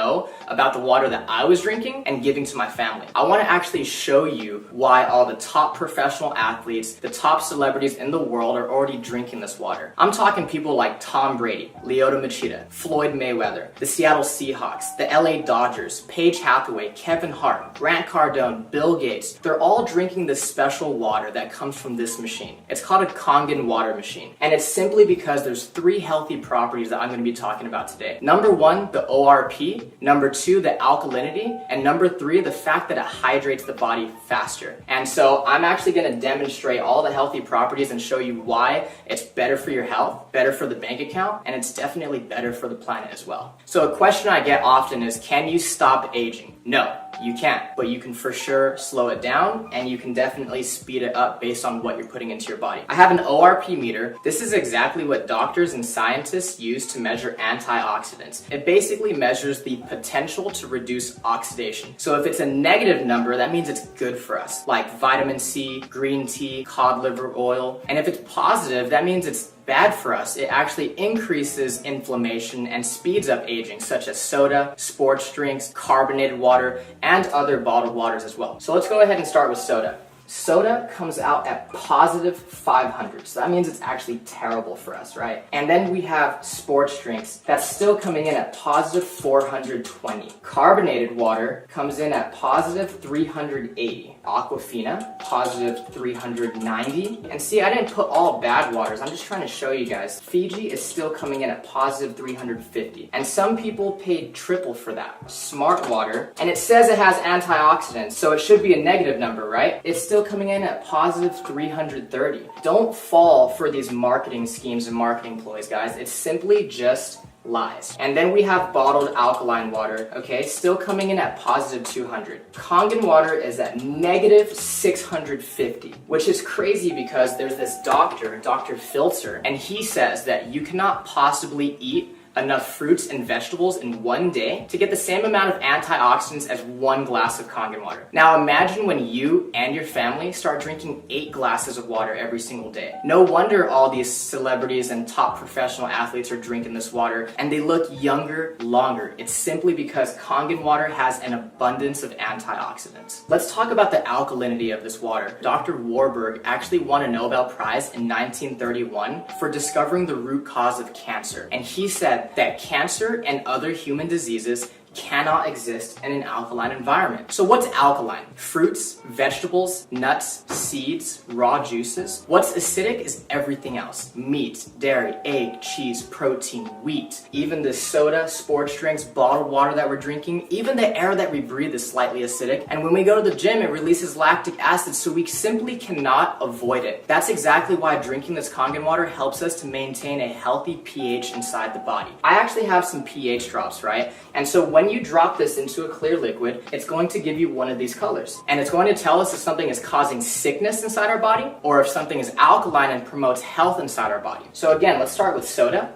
know about the water that I was drinking and giving to my family. I want to actually show you why all the top professional athletes, the top celebrities in the world are already drinking this water. I'm talking people like Tom Brady, Lyoto Machida, Floyd Mayweather, the Seattle Seahawks, the LA Dodgers, Paige Hathaway, Kevin Hart, Grant Cardone, Bill Gates. They're all drinking this special water that comes from this machine. It's called a Kangen water machine. And it's simply because there's 3 healthy properties that I'm going to be talking about today. Number 1, the ORP. Number 2, the alkalinity. And number 3, the fact that it hydrates the body faster. And so I'm actually going to demonstrate all the healthy properties and show you why it's better for your health, better for the bank account, and it's definitely better for the planet as well. So a question I get often is, can you stop aging? No, you can't, but you can for sure slow it down, and you can definitely speed it up based on what you're putting into your body. I have an ORP meter. This is exactly what doctors and scientists use to measure antioxidants. It basically measures the potential to reduce oxidation. So if it's a negative number, that means it's good for us, like vitamin C, green tea, cod liver oil. And if it's positive, that means it's bad for us. It actually increases inflammation and speeds up aging, such as soda, sports drinks, carbonated water, and other bottled waters as well. So let's go ahead and start with soda. Soda comes out at positive 500, so that means it's actually terrible for us, right? And then we have sports drinks that's still coming in at positive 420. Carbonated water comes in at positive 380. Aquafina, positive 390. And see, I didn't put all bad waters, I'm just trying to show you guys. Fiji is still coming in at positive 350. And some people paid triple for that. Smart water, and it says it has antioxidants, so it should be a negative number, right? It's still coming in at positive 330. Don't fall for these marketing schemes and marketing ploys, guys. It's simply just lies. And then we have bottled alkaline water, okay, still coming in at positive 200. Kangen water is at negative 650, which is crazy because there's this doctor, Dr. Filter, and he says that you cannot possibly eat enough fruits and vegetables in one day to get the same amount of antioxidants as 1 glass of Kangen water. Now imagine when you and your family start drinking 8 glasses of water every single day. No wonder all these celebrities and top professional athletes are drinking this water and they look younger longer. It's simply because Kangen water has an abundance of antioxidants. Let's talk about the alkalinity of this water. Dr. Warburg actually won a Nobel Prize in 1931 for discovering the root cause of cancer. And he said that cancer and other human diseases cannot exist in an alkaline environment. So what's alkaline? Fruits, vegetables, nuts, seeds, raw juices. What's acidic is everything else. Meat, dairy, egg, cheese, protein, wheat. Even the soda, sports drinks, bottled water that we're drinking, even the air that we breathe is slightly acidic. And when we go to the gym, it releases lactic acid, so we simply cannot avoid it. That's exactly why drinking this Kangen water helps us to maintain a healthy pH inside the body. I actually have some pH drops, right? And so when you drop this into a clear liquid, it's going to give you one of these colors. And it's going to tell us if something is causing sickness inside our body or if something is alkaline and promotes health inside our body. So again, let's start with soda,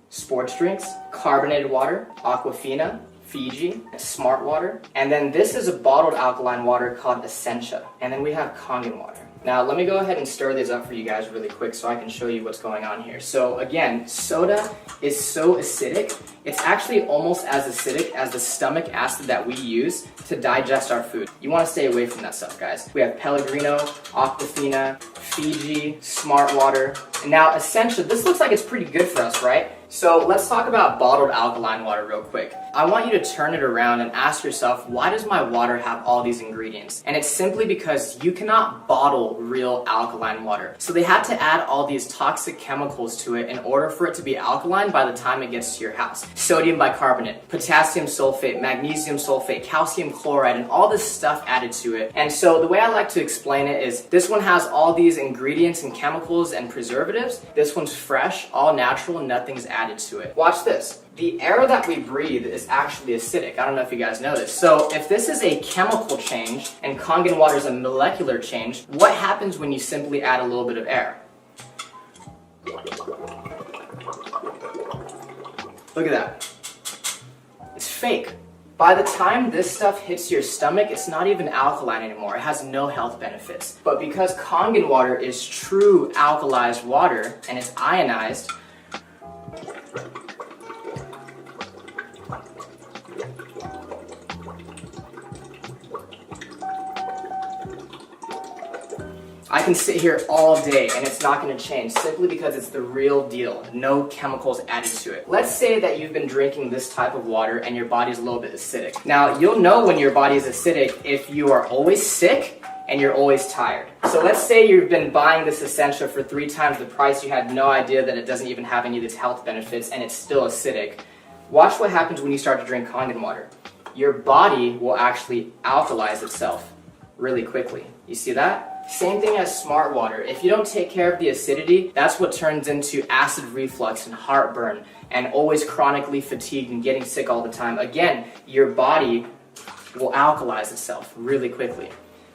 sports drinks, carbonated water, Aquafina, Fiji, Smart water. And then this is a bottled alkaline water called Essentia. And then we have Kangen water. Now let me go ahead and stir these up for you guys really quick so I can show you what's going on here. So again, soda is so acidic, it's actually almost as acidic as the stomach acid that we use to digest our food. You want to stay away from that stuff, guys. We have Pellegrino, Aquafina, Fiji, Smart water, and now Essentia. This looks like it's pretty good for us, right? So let's talk about bottled alkaline water real quick. I want you to turn it around and ask yourself, why does my water have all these ingredients? And it's simply because you cannot bottle real alkaline water. So they had to add all these toxic chemicals to it in order for it to be alkaline by the time it gets to your house. Sodium bicarbonate, potassium sulfate, magnesium sulfate, calcium chloride, and all this stuff added to it. And so the way I like to explain it is this one has all these ingredients and chemicals and preservatives. This one's fresh, all natural, and nothing's added to it. Watch this. The air that we breathe is actually acidic. I don't know if you guys know this. So if this is a chemical change and Kangen water is a molecular change, what happens when you simply add a little bit of air? Look at that. It's fake. By the time this stuff hits your stomach, it's not even alkaline anymore. It has no health benefits. But because Kangen water is true alkalized water and it's ionized, I can sit here all day and it's not going to change simply because it's the real deal. No chemicals added to it. Let's say that you've been drinking this type of water and your body's a little bit acidic. Now, you'll know when your body is acidic if you are always sick and you're always tired. So let's say you've been buying this Essentia for 3 times the price. You had no idea that it doesn't even have any of these health benefits and it's still acidic. Watch what happens when you start to drink Kangen water. Your body will actually alkalize itself really quickly. You see that? Same thing as smart water. If you don't take care of the acidity, that's what turns into acid reflux and heartburn and always chronically fatigued and getting sick all the time. Again, your body will alkalize itself really quickly.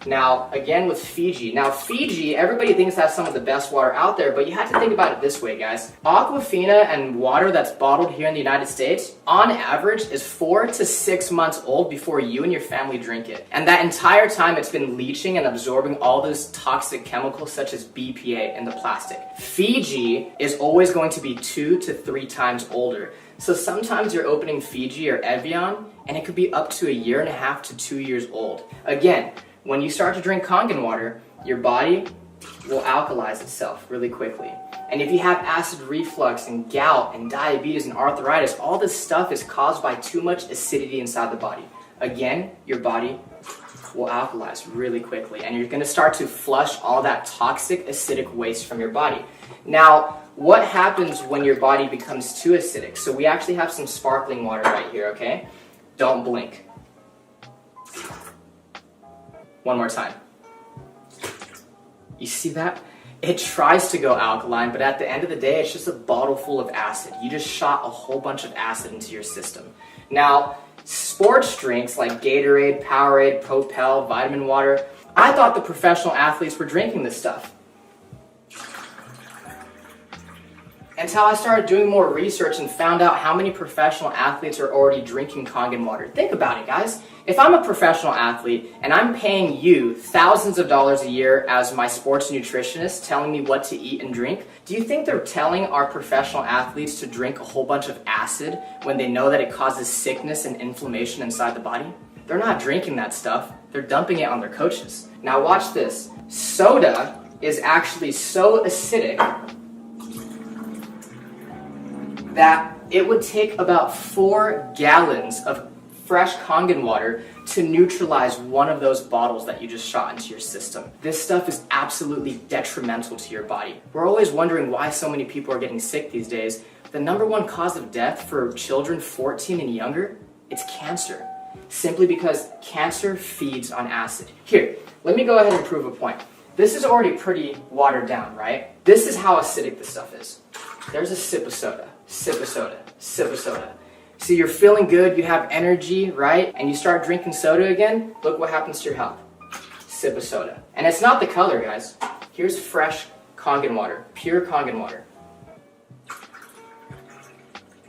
Now, again with Fiji. Now, Fiji, everybody thinks that's some of the best water out there, but you have to think about it this way, guys. Aquafina and water that's bottled here in the United States, on average, is 4 to 6 months old before you and your family drink it. And that entire time, it's been leaching and absorbing all those toxic chemicals such as BPA in the plastic. Fiji is always going to be 2 to 3 times older. So sometimes you're opening Fiji or Evian, and it could be up to 1.5 to 2 years old. Again, when you start to drink Kangen water, your body will alkalize itself really quickly. And if you have acid reflux and gout and diabetes and arthritis, all this stuff is caused by too much acidity inside the body. Again, your body will alkalize really quickly and you're going to start to flush all that toxic acidic waste from your body. Now, what happens when your body becomes too acidic? So we actually have some sparkling water right here, okay? Don't blink. One more time. You see that? It tries to go alkaline, but at the end of the day, it's just a bottle full of acid. You just shot a whole bunch of acid into your system. Now, sports drinks like Gatorade, Powerade, Propel, vitamin water, I thought the professional athletes were drinking this stuff. Until I started doing more research and found out how many professional athletes are already drinking Kangen water. Think about it, guys. If I'm a professional athlete and I'm paying you thousands of dollars a year as my sports nutritionist telling me what to eat and drink, do you think they're telling our professional athletes to drink a whole bunch of acid when they know that it causes sickness and inflammation inside the body? They're not drinking that stuff. They're dumping it on their coaches. Now watch this. Soda is actually so acidic that it would take about 4 gallons of fresh Kangen water to neutralize one of those bottles that you just shot into your system. This stuff is absolutely detrimental to your body. We're always wondering why so many people are getting sick these days. The #1 cause of death for children 14 and younger, it's cancer. Simply because cancer feeds on acid. Here, let me go ahead and prove a point. This is already pretty watered down, right? This is how acidic this stuff is. There's a sip of soda. Sip of soda, sip of soda. So you're feeling good, you have energy, right? And you start drinking soda again, look what happens to your health. Sip of soda. And it's not the color, guys. Here's fresh Kangen water, pure Kangen water.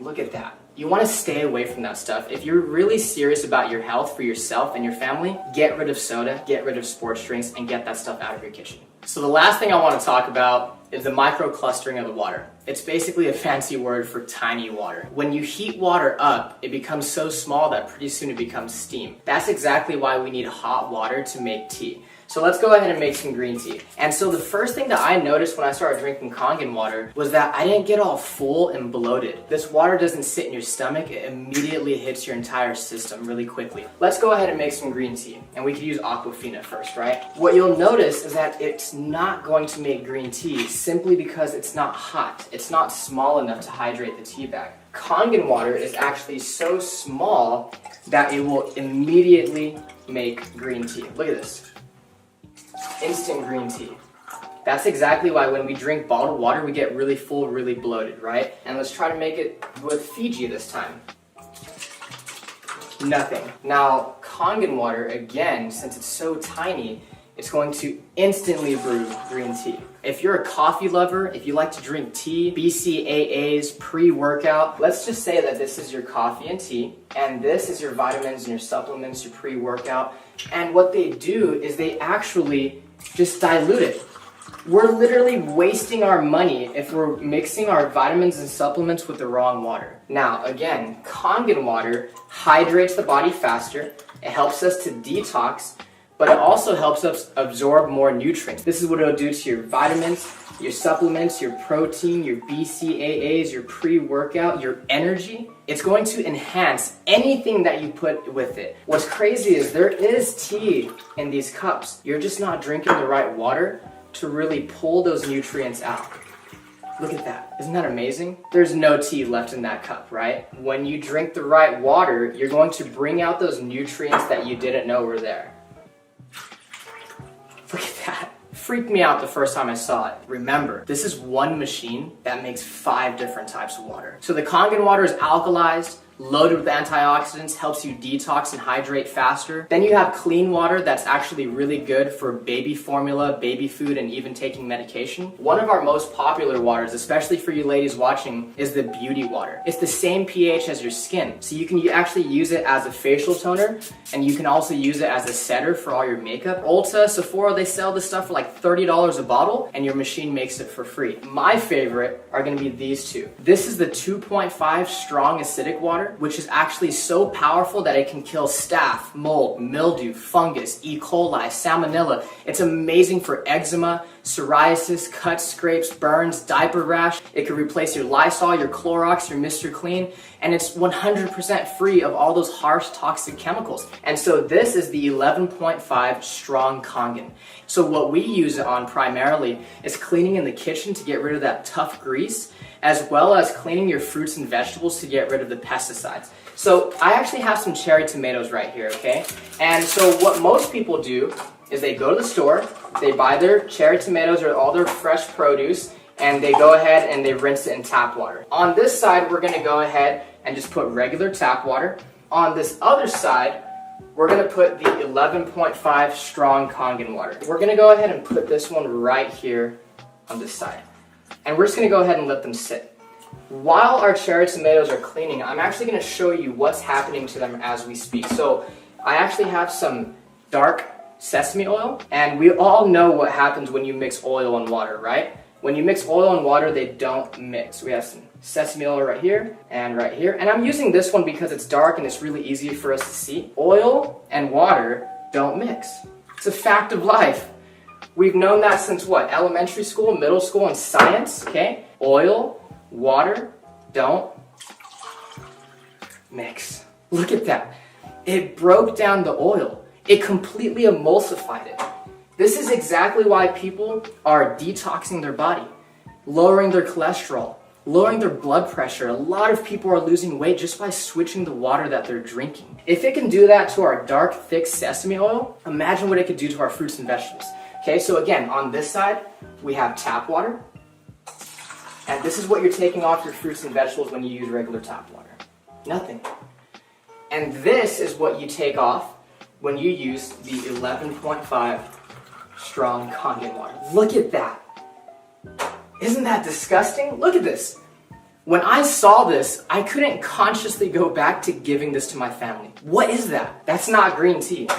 Look at that. You want to stay away from that stuff. If you're really serious about your health for yourself and your family, get rid of soda, get rid of sports drinks, and get that stuff out of your kitchen. So the last thing I want to talk about is the microclustering of the water. It's basically a fancy word for tiny water. When you heat water up, it becomes so small that pretty soon it becomes steam. That's exactly why we need hot water to make tea. So let's go ahead and make some green tea. And so the first thing that I noticed when I started drinking Kangen water was that I didn't get all full and bloated. This water doesn't sit in your stomach, it immediately hits your entire system really quickly. Let's go ahead and make some green tea. And we could use Aquafina first, right? What you'll notice is that it's not going to make green tea simply because it's not hot. It's not small enough to hydrate the tea bag. Kangen water is actually so small that it will immediately make green tea. Look at this. Instant green tea. That's exactly why when we drink bottled water, we get really full, really bloated, right? And let's try to make it with Fiji this time. Nothing. Now, Kangen water, again, since it's so tiny, it's going to instantly brew green tea. If you're a coffee lover, if you like to drink tea, BCAAs, pre-workout, let's just say that this is your coffee and tea, and this is your vitamins and your supplements, your pre-workout, and what they do is they actually just dilute it. We're literally wasting our money if we're mixing our vitamins and supplements with the wrong water. Now, again, Kangen water hydrates the body faster, it helps us to detox, but it also helps us absorb more nutrients. This is what it'll do to your vitamins, your supplements, your protein, your BCAAs, your pre-workout, your energy. It's going to enhance anything that you put with it. What's crazy is there is tea in these cups. You're just not drinking the right water to really pull those nutrients out. Look at that. Isn't that amazing? There's no tea left in that cup, right? When you drink the right water, you're going to bring out those nutrients that you didn't know were there. Look at that. Freaked me out the first time I saw it. Remember, this is one machine that makes 5 different types of water. So the Kangen water is alkalized, loaded with antioxidants, helps you detox and hydrate faster. Then you have clean water that's actually really good for baby formula, baby food, and even taking medication. One of our most popular waters, especially for you ladies watching, is the beauty water. It's the same pH as your skin, so you can actually use it as a facial toner, and you can also use it as a setter for all your makeup. Ulta, Sephora, they sell this stuff for like $30 a bottle, and your machine makes it for free. My favorite are gonna be these two. This is the 2.5 strong acidic water, which is actually so powerful that it can kill staph, mold, mildew, fungus, E. coli, salmonella. It's amazing for eczema, psoriasis, cuts, scrapes, burns, diaper rash. It can replace your Lysol, your Clorox, your Mr. Clean, and it's 100% free of all those harsh toxic chemicals. And so this is the 11.5 strong Kangen. So what we use it on primarily is cleaning in the kitchen to get rid of that tough grease, as well as cleaning your fruits and vegetables to get rid of the pesticides. So I actually have some cherry tomatoes right here, okay? And so what most people do is they go to the store, they buy their cherry tomatoes or all their fresh produce, and they go ahead and they rinse it in tap water. On this side, we're gonna go ahead and just put regular tap water. On this other side, we're gonna put the 11.5 strong Kangen water. We're gonna go ahead and put this one right here on this side. And we're just gonna go ahead and let them sit. While our cherry tomatoes are cleaning, I'm actually gonna show you what's happening to them as we speak. So I actually have some dark sesame oil, and we all know what happens when you mix oil and water, right? When you mix oil and water, they don't mix. We have some sesame oil right here and right here. And I'm using this one because it's dark and it's really easy for us to see. Oil and water don't mix. It's a fact of life. We've known that since what? Elementary school, middle school, and science, okay? Oil, water, don't mix. Look at that. It broke down the oil. It completely emulsified it. This is exactly why people are detoxing their body, lowering their cholesterol, lowering their blood pressure. A lot of people are losing weight just by switching the water that they're drinking. If it can do that to our dark, thick sesame oil, imagine what it could do to our fruits and vegetables. Okay, so again, on this side, we have tap water. And this is what you're taking off your fruits and vegetables when you use regular tap water. Nothing. And this is what you take off when you use the 11.5 strong Kangen water. Look at that. Isn't that disgusting? Look at this. When I saw this, I couldn't consciously go back to giving this to my family. What is that? That's not green tea.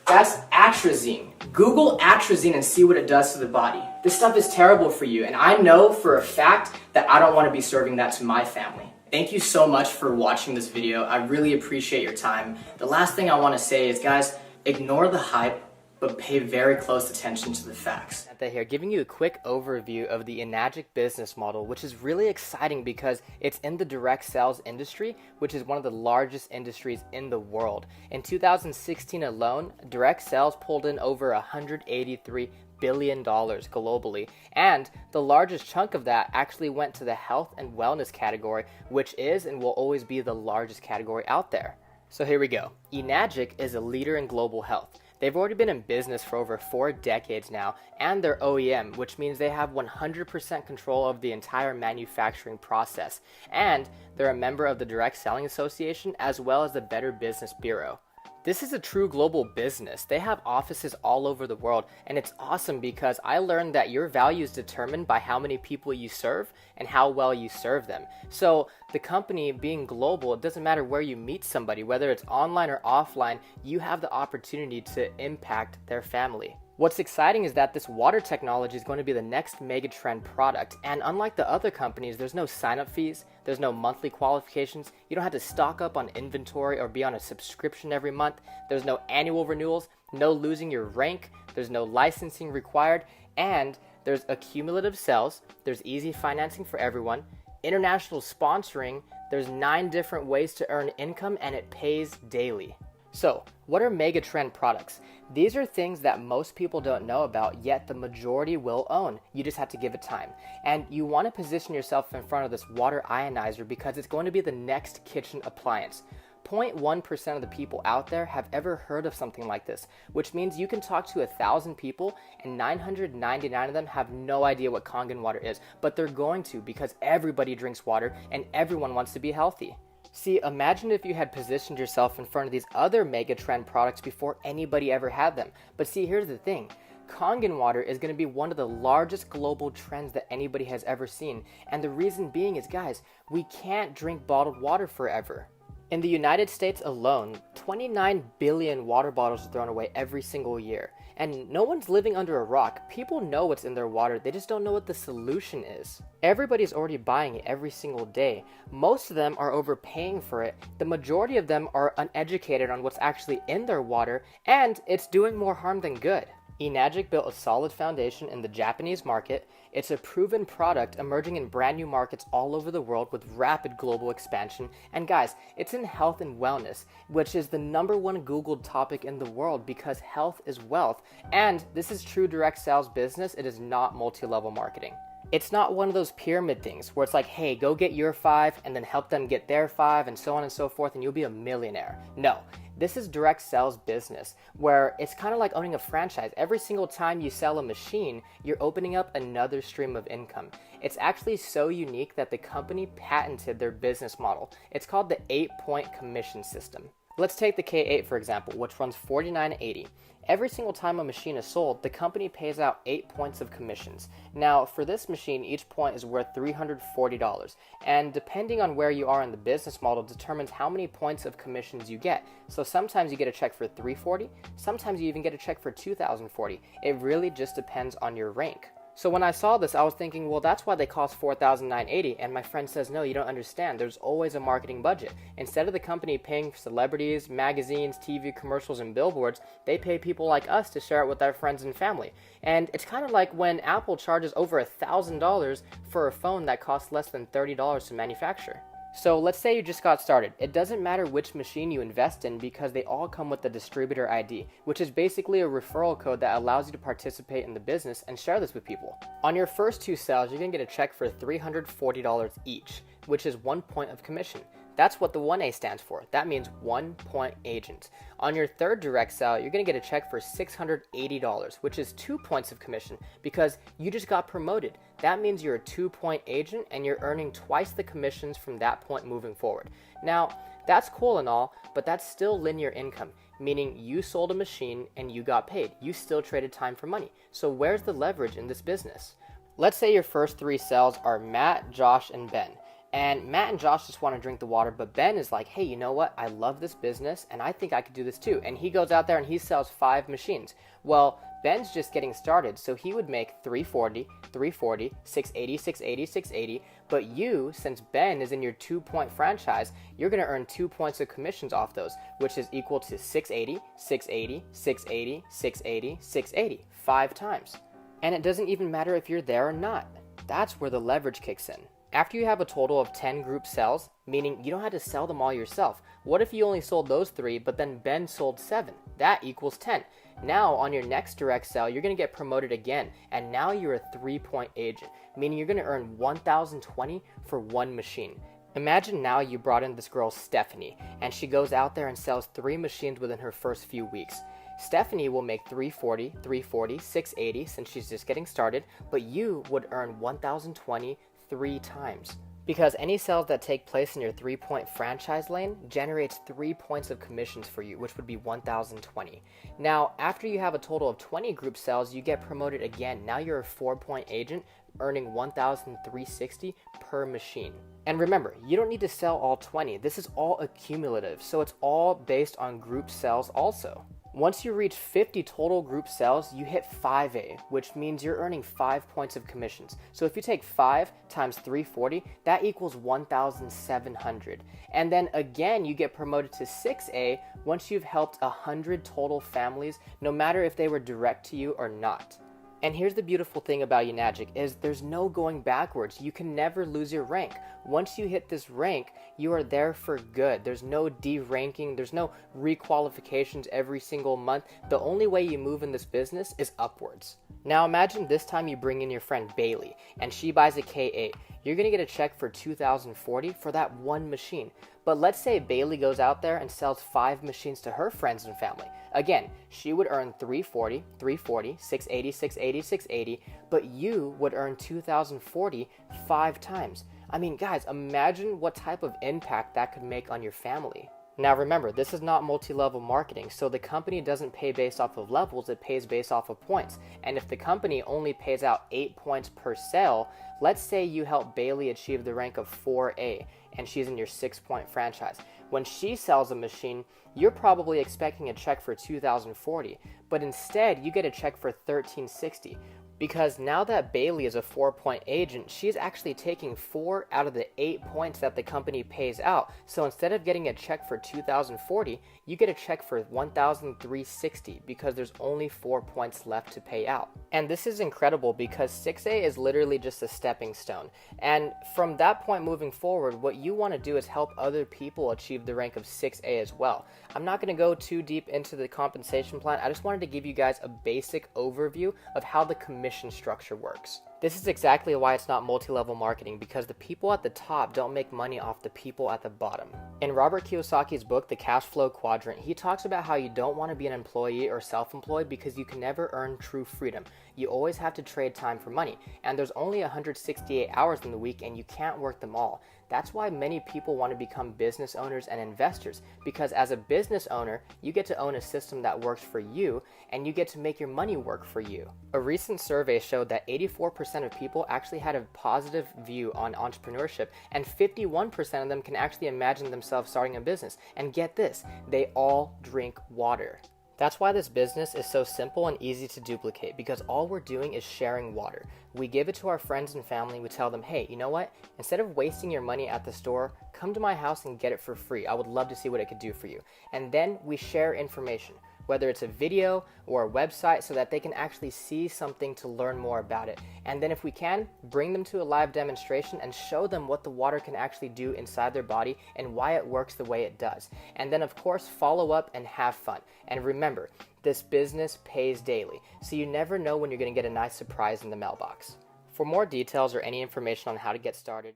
That's atrazine. Google atrazine and see what it does to the body. This stuff is terrible for you, and I know for a fact that I don't want to be serving that to my family. Thank you so much for watching this video. I really appreciate your time. The last thing I want to say is, guys, ignore the hype, but pay very close attention to the facts. Here, giving you a quick overview of the Enagic business model, which is really exciting because it's in the direct sales industry, which is one of the largest industries in the world. In 2016 alone, direct sales pulled in over $183 billion globally, and the largest chunk of that actually went to the health and wellness category, which is and will always be the largest category out there. So here we go. Enagic is a leader in global health. They've already been in business for over 4 decades now, and they're OEM, which means they have 100% control of the entire manufacturing process, and they're a member of the Direct Selling Association as well as the Better Business Bureau. This is a true global business. They have offices all over the world, and it's awesome because I learned that your value is determined by how many people you serve and how well you serve them. So the company being global, it doesn't matter where you meet somebody, whether it's online or offline, you have the opportunity to impact their family. What's exciting is that this water technology is going to be the next megatrend product, and unlike the other companies, there's no sign-up fees, there's no monthly qualifications, you don't have to stock up on inventory or be on a subscription every month, there's no annual renewals, no losing your rank, there's no licensing required, and there's accumulative sales, there's easy financing for everyone, international sponsoring, there's 9 different ways to earn income, and it pays daily. So, what are megatrend products? These are things that most people don't know about, yet the majority will own. You just have to give it time. And you want to position yourself in front of this water ionizer because it's going to be the next kitchen appliance. 0.1% of the people out there have ever heard of something like this, which means you can talk to 1,000 people and 999 of them have no idea what Kangen water is, but they're going to because everybody drinks water and everyone wants to be healthy. See, imagine if you had positioned yourself in front of these other megatrend products before anybody ever had them. But see, here's the thing. Kangen water is going to be one of the largest global trends that anybody has ever seen. And the reason being is, guys, we can't drink bottled water forever. In the United States alone, 29 billion water bottles are thrown away every single year. And no one's living under a rock. People know what's in their water, they just don't know what the solution is. Everybody's already buying it every single day. Most of them are overpaying for it. The majority of them are uneducated on what's actually in their water, and it's doing more harm than good. Enagic built a solid foundation in the Japanese market. It's a proven product emerging in brand new markets all over the world with rapid global expansion. And guys, it's in health and wellness, which is the #1 Googled topic in the world because health is wealth. And this is true direct sales business. It is not multi-level marketing. It's not one of those pyramid things where it's like, hey, go get your 5 and then help them get their 5 and so on and so forth and you'll be a millionaire. No. This is direct sales business where it's kind of like owning a franchise. Every single time you sell a machine, you're opening up another stream of income. It's actually so unique that the company patented their business model. It's called the 8-point commission system. Let's take the K8 for example, which runs $49.80. Every single time a machine is sold, the company pays out 8 points of commissions. Now, for this machine, each point is worth $340, and depending on where you are in the business model determines how many points of commissions you get. So sometimes you get a check for $340, sometimes you even get a check for $2,040. It really just depends on your rank. So when I saw this, I was thinking, well, that's why they cost $4,980. And my friend says, no, you don't understand. There's always a marketing budget. Instead of the company paying for celebrities, magazines, TV commercials, and billboards, they pay people like us to share it with our friends and family. And it's kind of like when Apple charges over $1,000 for a phone that costs less than $30 to manufacture. So let's say you just got started. It doesn't matter which machine you invest in because they all come with the distributor ID, which is basically a referral code that allows you to participate in the business and share this with people. On your first 2 sales, you're going to get a check for $340 each, which is 1 point of commission. That's what the 1A stands for. That means 1 point agent. On your third direct sale, you're going to get a check for $680, which is 2 points of commission because you just got promoted. That means you're a 2-point agent and you're earning twice the commissions from that point moving forward. Now, that's cool and all, but that's still linear income, meaning you sold a machine and you got paid. You still traded time for money. So where's the leverage in this business? Let's say your first 3 sales are Matt, Josh, and Ben. And Matt and Josh just want to drink the water, but Ben is like, hey, you know what? I love this business, and I think I could do this too. And he goes out there and he sells 5 machines. Well, Ben's just getting started, so he would make 340, 340, 680, 680, 680. But you, since Ben is in your 2-point franchise, you're going to earn 2 points of commissions off those, which is equal to 680, 680, 680, 680, 680, 5 times. And it doesn't even matter if you're there or not. That's where the leverage kicks in. After you have a total of 10 group sales, meaning you don't have to sell them all yourself. What if you only sold those 3, but then Ben sold 7? That equals 10. Now, on your next direct sale, you're going to get promoted again, and now you're a 3-point agent, meaning you're going to earn $1,020 for 1 machine. Imagine now you brought in this girl, Stephanie, and she goes out there and sells 3 machines within her first few weeks. Stephanie will make 340, 340, 680 since she's just getting started, but you would earn $1,020 3 times. Because any sales that take place in your 3-point franchise lane generates 3 points of commissions for you, which would be $1,020. Now, after you have a total of 20 group sales, you get promoted again. Now you're a 4-point agent, earning $1,360 per machine. And remember, you don't need to sell all 20. This is all accumulative, so it's all based on group sales also. Once you reach 50 total group sales, you hit 5A, which means you're earning 5 points of commissions. So if you take 5 times 340, that equals 1,700. And then again, you get promoted to 6A once you've helped 100 total families, no matter if they were direct to you or not. And here's the beautiful thing about Enagic is there's no going backwards. You can never lose your rank. Once you hit this rank, you are there for good. There's no deranking, there's no requalifications every single month. The only way you move in this business is upwards. Now imagine this time you bring in your friend Bailey and she buys a K8. You're gonna get a check for 2,040 for that one machine. But let's say Bailey goes out there and sells 5 machines to her friends and family. Again, she would earn 340, 340, 680, 680, 680, but you would earn 2,040 5 times. I mean, guys, imagine what type of impact that could make on your family. Now remember, this is not multi-level marketing, so the company doesn't pay based off of levels, it pays based off of points. And if the company only pays out 8 points per sale, let's say you help Bailey achieve the rank of 4A, and she's in your 6-point franchise. When she sells a machine, you're probably expecting a check for 2,040, but instead you get a check for 1,360. Because now that Bailey is a 4-point agent, she's actually taking 4 out of the 8 points that the company pays out. So instead of getting a check for 2,040, you get a check for 1,360 because there's only 4 points left to pay out. And this is incredible because 6A is literally just a stepping stone. And from that point moving forward, what you want to do is help other people achieve the rank of 6A as well. I'm not going to go too deep into the compensation plan. I just wanted to give you guys a basic overview of how the commission structure works. This is exactly why it's not multi-level marketing, because the people at the top don't make money off the people at the bottom. In Robert Kiyosaki's book, The Cash Flow Quadrant, he talks about how you don't want to be an employee or self-employed because you can never earn true freedom. You always have to trade time for money, and there's only 168 hours in the week and you can't work them all. That's why many people want to become business owners and investors, because as a business owner, you get to own a system that works for you and you get to make your money work for you. A recent survey showed that 84% of people actually had a positive view on entrepreneurship, and 51% of them can actually imagine themselves starting a business. And get this, they all drink water. That's why this business is so simple and easy to duplicate, because all we're doing is sharing water. We give it to our friends and family. We tell them, hey, you know what? Instead of wasting your money at the store, come to my house and get it for free. I would love to see what it could do for you. And then we share information, whether it's a video or a website, so that they can actually see something to learn more about it. And then if we can, bring them to a live demonstration and show them what the water can actually do inside their body and why it works the way it does. And then of course, follow up and have fun. And remember, this business pays daily, so you never know when you're going to get a nice surprise in the mailbox. For more details or any information on how to get started,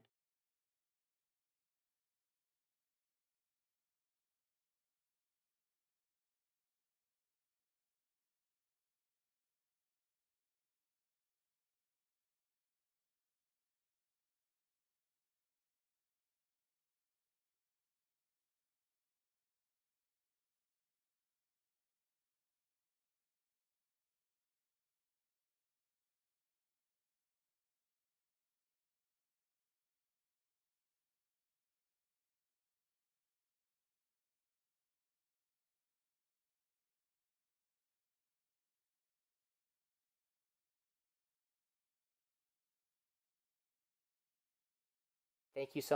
thank you so much.